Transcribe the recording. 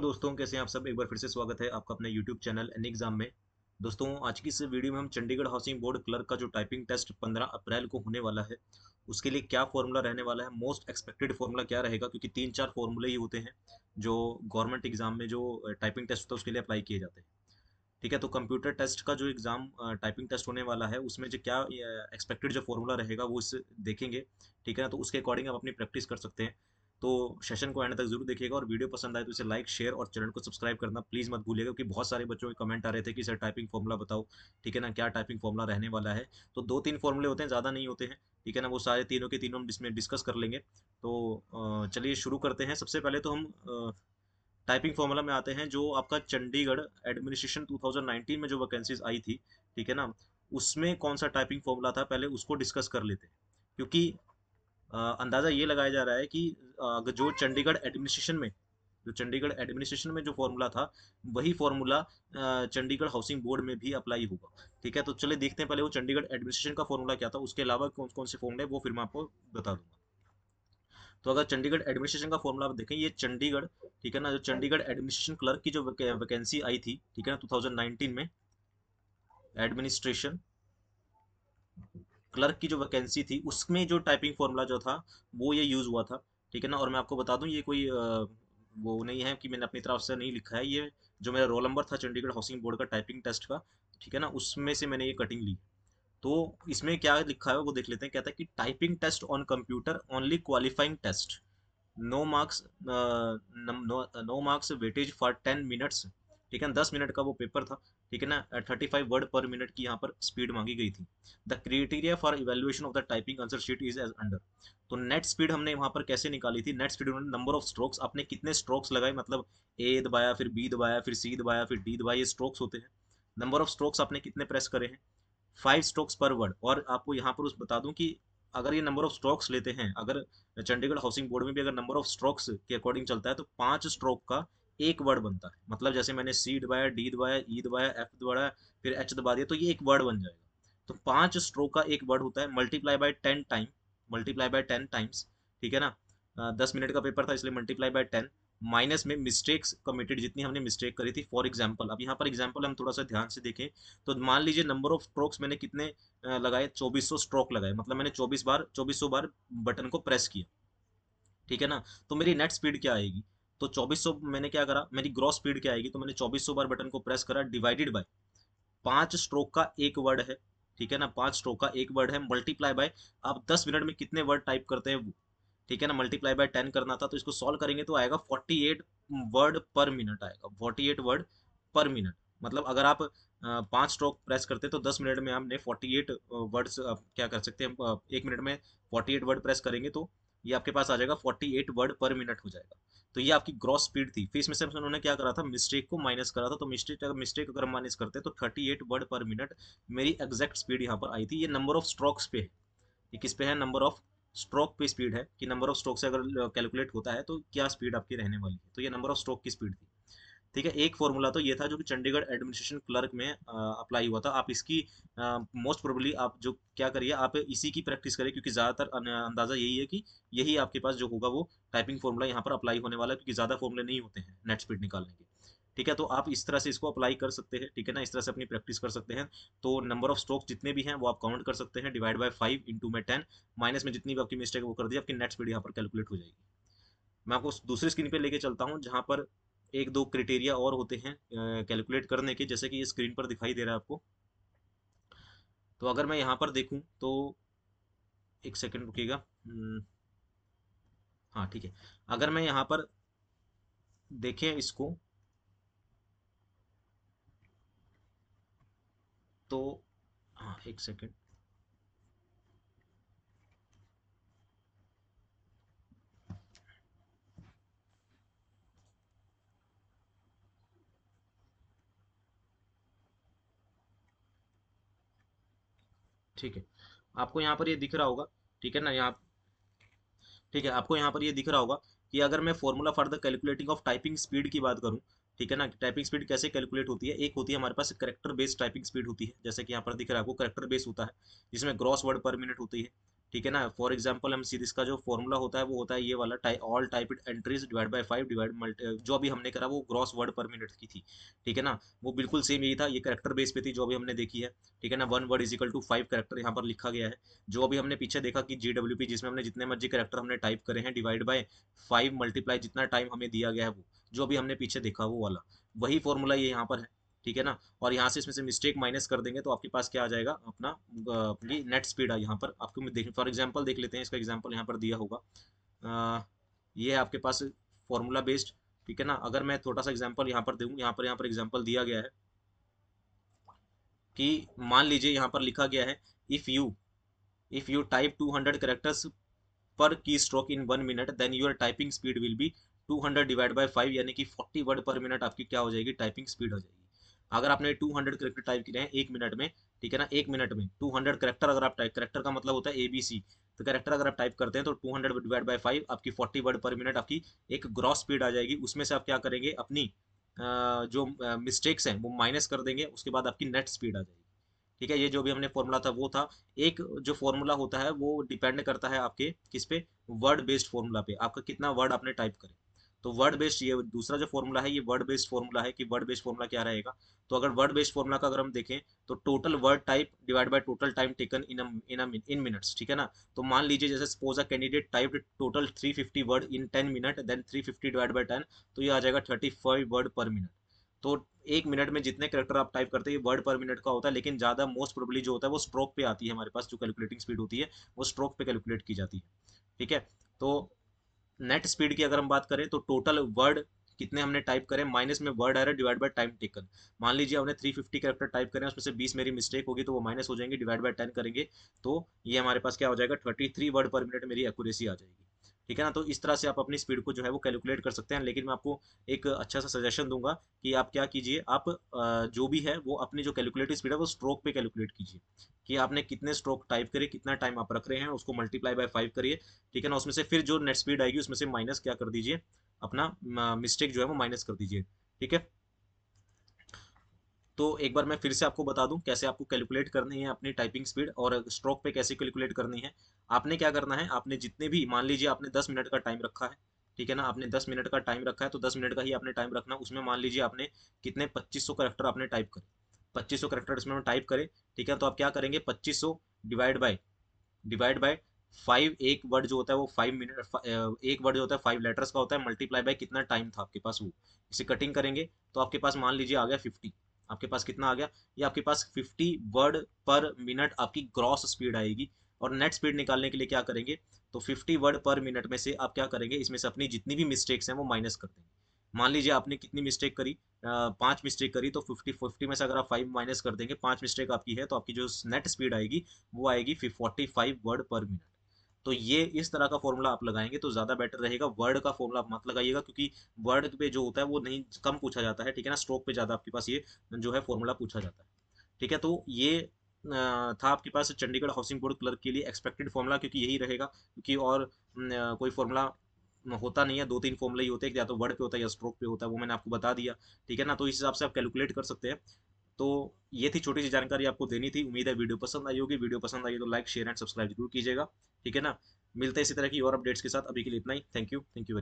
Hello दोस्तों, कैसे हैं आप सब। एक बार फिर से स्वागत है आपका अपने यूट्यूब चैनल एन एग्जाम में। दोस्तों, आज की इस वीडियो में हम चंडीगढ़ हाउसिंग बोर्ड क्लर्क का जो टाइपिंग टेस्ट 15 अप्रैल को होने वाला है उसके लिए क्या फॉर्मूला रहने वाला है, मोस्ट एक्सपेक्टेड फॉर्मूला क्या रहेगा, क्योंकि 3-4 फॉर्मूले ही होते हैं जो गवर्नमेंट एग्जाम में जो टाइपिंग टेस्ट होता है उसके लिए अप्लाई किए जाते हैं। ठीक है, तो कंप्यूटर टेस्ट का जो एग्जाम टाइपिंग टेस्ट होने वाला है उसमें जो क्या एक्सपेक्टेड जो फॉर्मूला रहेगा वो इस देखेंगे। ठीक है ना, तो उसके अकॉर्डिंग आप अपनी प्रैक्टिस कर सकते हैं। तो सेशन को एंड तक जरूर देखिएगा और वीडियो पसंद आए तो इसे लाइक शेयर और चैनल को सब्सक्राइब करना प्लीज़ मत भूलिएगा, क्योंकि बहुत सारे बच्चों के कमेंट आ रहे थे कि सर टाइपिंग फॉर्मूला बताओ। ठीक है ना, क्या टाइपिंग फॉर्मूला रहने वाला है। तो 2-3 फॉर्मूले होते हैं, ज़्यादा नहीं होते हैं। ठीक है ना, वो सारे तीनों के तीनों हम इसमें डिस्कस कर लेंगे। तो चलिए शुरू करते हैं। सबसे पहले तो हम टाइपिंग फॉर्मूला में आते हैं। जो आपका चंडीगढ़ एडमिनिस्ट्रेशन 2019 में जो वैकेंसीज आई थी, ठीक है ना, उसमें कौन सा टाइपिंग फॉर्मूला था पहले उसको डिस्कस कर लेते हैं। क्योंकि अंदाज़ा ये लगाया जा रहा है कि जो चंडीगढ़ एडमिनिस्ट्रेशन में जो फॉर्मूला था वही फॉर्मूला चंडीगढ़ हाउसिंग बोर्ड में भी अप्लाई होगा। ठीक है, तो चलिए देखते हैं पहले वो चंडीगढ़ एडमिनिस्ट्रेशन का फॉर्मूला क्या था, उसके अलावा कौन कौन से फॉर्मूले वो फिर मैं आपको बता दूंगा। तो अगर चंडीगढ़ एडमिनिस्ट्रेशन का फॉर्मूला आप देखें, ये चंडीगढ़, ठीक है ना, जो चंडीगढ़ एडमिनिस्ट्रेशन क्लर्क की जो वैकेंसी आई थी, ठीक है ना, 2019 में एडमिनिस्ट्रेशन क्लर्क की जो वैकेंसी थी उसमें जो टाइपिंग फॉर्मूला जो था वो ये यूज़ हुआ था। ठीक है ना, और मैं आपको बता दूं ये कोई वो नहीं है कि मैंने अपनी तरफ से नहीं लिखा है। ये जो मेरा रोल नंबर था चंडीगढ़ हाउसिंग बोर्ड का टाइपिंग टेस्ट का, ठीक है ना, उसमें से मैंने ये कटिंग ली। तो इसमें क्या लिखा है वो देख लेते हैं। कहता है कि typing test on computer only qualifying test, no marks, no marks weightage for 10 minutes. ठीक है ना, 10 मिनट का वो पेपर था। ठीक है ना, 35 वर्ड पर मिनट की यहाँ पर स्पीड मांगी गई थी। The criteria for evaluation of the typing answer sheet is as under. तो नेट स्पीड हमने वहाँ पर कैसे निकाली थी। नेट स्पीड उन्होंने नंबर ऑफ स्ट्रोक्स, आपने कितने स्ट्रोक्स लगाए, मतलब ए दबाया फिर बी दबाया फिर सी दबाया फिर डी दबाया, ये स्ट्रोक्स होते हैं। नंबर ऑफ स्ट्रोक्स आपने कितने प्रेस करे हैं, 5 स्ट्रोक्स पर वर्ड। और आपको यहाँ पर उस बता दूं कि अगर ये नंबर ऑफ स्ट्रोक्स लेते हैं, अगर चंडीगढ़ हाउसिंग बोर्ड में भी अगर नंबर ऑफ स्ट्रोक्स के अकॉर्डिंग चलता है तो 5 स्ट्रोक का एक वर्ड बनता है। मतलब जैसे मैंने सी दबाया, डी दबाया, ई दबाया, एफ दबाया, फिर एच दबा दिया, तो ये एक वर्ड बन जाएगा। तो 5 स्ट्रोक का एक वर्ड होता है, मल्टीप्लाई बाय 10 टाइम्स। ठीक है ना, 10 मिनट का पेपर था इसलिए मल्टीप्लाई बाय 10, माइनस में मिस्टेक्स कमिटेड, जितनी हमने मिस्टेक करी थी। फॉर एग्जाम्पल, अब यहाँ पर एग्जाम्पल हम थोड़ा सा ध्यान से देखें तो मान लीजिए नंबर ऑफ स्ट्रोक्स मैंने कितने लगाए, 2400 स्ट्रोक लगाए, मतलब मैंने 2400 बार बटन को प्रेस किया। ठीक है ना, तो मेरी नेट स्पीड क्या आएगी। तो 2400 मैंने क्या करा, मेरी ग्रॉस स्पीड क्या आएगी, तो मैंने 2400 बार बटन को प्रेस करा डिवाइडेड बाय 5 स्ट्रोक का एक वर्ड है। ठीक है ना, 5 स्ट्रोक का एक वर्ड है, मल्टीप्लाई बाय आप 10 मिनट में कितने वर्ड टाइप करते हैं वो। ठीक है ना, मल्टीप्लाई बाय 10 करना था, तो इसको सॉल्व करेंगे तो आएगा 48 वर्ड पर मिनट आएगा, 48 वर्ड पर मिनट। मतलब अगर आप 5 स्ट्रोक प्रेस करते तो 10 मिनट में हमने 48 वर्ड्स क्या कर सकते हैं, 1 मिनट में 48 वर्ड प्रेस करेंगे तो ये आपके पास आ जाएगा 48 वर्ड पर मिनट हो जाएगा। तो ये आपकी ग्रॉस स्पीड थी। फिर इसमें से उन्होंने क्या करा था, मिस्टेक को माइनस करा था। तो मिस्टेक अगर माइनस करते तो 38 वर्ड पर मिनट मेरी एग्जैक्ट स्पीड यहाँ पर आई थी। ये नंबर ऑफ स्ट्रोक्स पे है, ये किस पे है, नंबर ऑफ स्ट्रोक पे स्पीड है, कि नंबर ऑफ स्ट्रोक से अगर कैलकुलेट होता है तो क्या स्पीड आपकी रहने वाली है। तो ये नंबर ऑफ स्ट्रोक की स्पीड थी। ठीक है, एक फॉर्मूला तो ये था जो कि चंडीगढ़ एडमिनिस्ट्रेशन क्लर्क में अप्लाई हुआ था। आप इसकी मोस्ट प्रोबेबली आप जो क्या करिए, आप इसी की प्रैक्टिस करिए, क्योंकि ज़्यादातर अंदाज़ा यही है कि यही आपके पास जो होगा वो टाइपिंग फॉर्मूला यहाँ पर अप्लाई होने वाला है, क्योंकि ज़्यादा फॉर्मूले नहीं होते हैं नेट स्पीड निकालने के। ठीक है, तो आप इस तरह से इसको अप्लाई कर सकते हैं। ठीक है ना, इस तरह से अपनी प्रैक्टिस कर सकते हैं। तो नंबर ऑफ स्ट्रोक्स जितने भी हैं वो आप काउंट कर सकते हैं, डिवाइड बाय 5 इंटू में 10, माइनस में जितनी भी आपकी मिस्टेक वो कर दी, आपकी नेट स्पीड यहाँ पर कैलकुलेट हो जाएगी। मैं आपको दूसरी स्क्रीन पे लेके चलता हूँ जहाँ पर एक दो क्राइटेरिया और होते हैं कैलकुलेट करने के, जैसे कि ये स्क्रीन पर दिखाई दे रहा है आपको। तो अगर मैं यहाँ पर देखूँ तो एक सेकंड रुकिएगा। हाँ ठीक है, अगर मैं यहाँ पर देखें इसको तो, हाँ एक सेकंड, ठीक है, आपको यहाँ पर ये दिख रहा होगा। ठीक है ना, यहाँ, ठीक है, आपको यहाँ पर ये दिख रहा होगा कि अगर मैं formula for the calculating of typing speed की बात करूँ, ठीक है ना, टाइपिंग स्पीड कैसे कैलकुलेट होती है। एक होती है हमारे पास करेक्टर बेस्ड टाइपिंग स्पीड होती है, जैसे कि यहाँ पर दिख रहा है आपको करेक्टर बेस होता है, जिसमें ग्रॉस वर्ड पर मिनट होती है। ठीक है ना। फॉर एग्जांपल हम सीरीज का जो फॉर्मूला होता है वो होता है ये वाला, all type entries divide by 5 divide multi, जो अभी हमने करा वो ग्रॉस वर्ड पर मिनट की थी, ठीक है ना। वो बिल्कुल सेम यही था, ये करेक्टर बेस पे थी जो अभी हमने देखी है, ठीक है ना। 1 word is equal to 5 character यहाँ पर लिखा गया है। जो अभी हमने पीछे देखा कि GWP जिसमें हमने जितने मर्जी करेक्टर हमने टाइप करे हैं डिवाइड बाय 5 मल्टीप्लाई जितना टाइम हमें दिया गया है, वो जो अभी हमने पीछे देखा वो वाला वही फॉर्मूला ये यहाँ पर है, ठीक है ना। और यहाँ से इसमें से मिस्टेक माइनस कर देंगे तो आपके पास क्या आ जाएगा, अपना अपनी नेट स्पीड आ, यहाँ पर आपको देख फॉर एग्जांपल देख लेते हैं, इसका एग्जांपल यहाँ पर दिया होगा। ये है आपके पास फॉर्मूला बेस्ड, ठीक है ना। अगर मैं छोटा सा एग्जांपल यहाँ पर दूँ, यहाँ पर एग्जांपल दिया गया है कि मान लीजिए यहाँ पर लिखा गया है, if you type 200 characters per keystroke in 1 minute then your typing speed will be 200 divide by 5, यानी कि 40 वर्ड पर मिनट आपकी क्या हो जाएगी, टाइपिंग स्पीड हो जाएगी। अगर आपने 200 करेक्टर टाइप किए हैं 1 मिनट में, ठीक है ना, 1 मिनट में 200 करेक्टर अगर आप टाइप, करेक्टर का मतलब होता है ABC, तो करेक्टर अगर आप टाइप करते हैं तो 200 डिवाइड बाय 5 आपकी 40 वर्ड पर मिनट आपकी एक ग्रॉस स्पीड आ जाएगी। उसमें से आप क्या करेंगे, अपनी जो मिस्टेक्स हैं वो माइनस कर देंगे, उसके बाद आपकी नेट स्पीड आ जाएगी, ठीक है। ये जो भी हमने फॉर्मूला था वो था। एक जो फॉर्मूला होता है वो डिपेंड करता है आपके किस पे, वर्ड बेस्ड फॉर्मूला पे, आपका कितना वर्ड आपने टाइप करे। तो वर्ड बेस्ड, ये दूसरा जो फॉर्मूला है ये वर्ड बेस्ड फॉर्मूला है, कि वर्ड बेस्ड फॉर्मूला क्या रहेगा। तो अगर वर्ड बेस्ड फॉर्मूला का अगर हम देखें तो total word type divide by total time taken in minutes, ठीक है ना। तो मान लीजिए जैसे suppose a candidate typed total 350 word in 10 minute, then 350 divide by 10, तो ये आ जाएगा 35 वर्ड पर मिनट। तो 1 मिनट में जितने करेक्टर आप टाइप करते हैं वर्ड पर मिनट का होता है, लेकिन ज़्यादा मोस्ट प्रोबेबली जो होता है वो स्ट्रोक पे आती है, हमारे पास जो कैलकुलेटिंग स्पीड होती है वो स्ट्रोक पे कैलकुलेट की जाती है, ठीक है। तो नेट स्पीड की अगर हम बात करें तो टोटल वर्ड कितने हमने टाइप करें माइनस में वर्ड आ रहा है डिवाइड बाय टाइम टेकन। मान लीजिए हमने 350 करेक्टर टाइप करें, उसमें से 20 मेरी मिस्टेक होगी तो वो माइनस हो जाएंगे, डिवाइड बाय 10 करेंगे तो ये हमारे पास क्या हो जाएगा, 33 वर्ड पर मिनट मेरी एक्यूरेसी आ जाएगी, ठीक है ना। तो इस तरह से आप अपनी स्पीड को जो है वो कैलकुलेट कर सकते हैं। लेकिन मैं आपको एक अच्छा सा सजेशन दूंगा कि आप क्या कीजिए, आप जो भी है वो अपनी जो कैलकुलेटिव स्पीड है वो स्ट्रोक पे कैलकुलेट कीजिए, कि आपने कितने स्ट्रोक टाइप करे, कितना टाइम आप रख रहे हैं, उसको मल्टीप्लाई बाय 5 करिए, ठीक है ना। उसमें से फिर जो नेट स्पीड आएगी उसमें से माइनस क्या कर दीजिए, अपना मिस्टेक जो है वो माइनस कर दीजिए, ठीक है। तो एक बार मैं फिर से आपको बता दूं कैसे आपको कैलकुलेट करनी है अपनी टाइपिंग स्पीड, और स्ट्रोक पे कैसे कैलकुलेट करनी है। आपने क्या करना है, आपने जितने भी, मान लीजिए आपने 10 मिनट का टाइम रखा है, ठीक है ना, आपने 10 मिनट का टाइम रखा है तो 10 मिनट का ही आपने टाइम रखना। उसमें मान लीजिए आपने कितने 2500 करेक्टर आपने टाइप करे, 2500 करेक्टर इसमें टाइप करे, ठीक है। तो आप क्या करेंगे, 2500 डिवाइड बाय 5, एक वर्ड जो होता है वो 5 मिनट, एक वर्ड जो होता है 5 लेटर्स का होता है, मल्टीप्लाई बाय कितना टाइम था आपके पास वो, इसे कटिंग करेंगे तो आपके पास मान लीजिए आ गया 50। आपके पास कितना आ गया, ये आपके पास 50 वर्ड पर मिनट आपकी ग्रॉस स्पीड आएगी। और नेट स्पीड निकालने के लिए क्या करेंगे, तो 50 वर्ड पर मिनट में से आप क्या करेंगे, इसमें से अपनी जितनी भी मिस्टेक्स हैं वो माइनस कर देंगे। मान लीजिए आपने कितनी मिस्टेक करी, 5 मिस्टेक करी, तो 50 में से अगर आप 5 माइनस कर देंगे, 5 मिस्टेक आपकी है, तो आपकी जो नेट स्पीड आएगी वो आएगी 45 वर्ड पर मिनट। तो ये इस तरह का फॉर्मूला आप लगाएंगे तो ज़्यादा बेटर रहेगा। वर्ड का फॉर्मूला आप मत लगाइएगा, क्योंकि वर्ड पे जो होता है वो नहीं, कम पूछा जाता है, ठीक है ना। स्ट्रोक पे ज़्यादा आपके पास ये जो है फॉर्मूला पूछा जाता है, ठीक है। तो ये था आपके पास चंडीगढ़ हाउसिंग बोर्ड क्लर्क के लिए एक्सपेक्टेड फॉर्मूला, क्योंकि यही रहेगा, क्योंकि और कोई फॉर्मूला होता नहीं है। 2-3 फॉर्मूला ही होते हैं, या तो वर्ड पे होता है या स्ट्रोक पे होता है, वो मैंने आपको बता दिया, ठीक है ना। तो इस हिसाब से आप कैलकुलेट कर सकते हैं। तो ये थी छोटी सी जानकारी आपको देनी थी। उम्मीद है वीडियो पसंद आई होगी। वीडियो पसंद आई तो लाइक शेयर एंड सब्सक्राइब जरूर कीजिएगा, ठीक है ना। मिलते हैं इसी तरह की और अपडेट्स के साथ। अभी के लिए इतना ही। Thank you very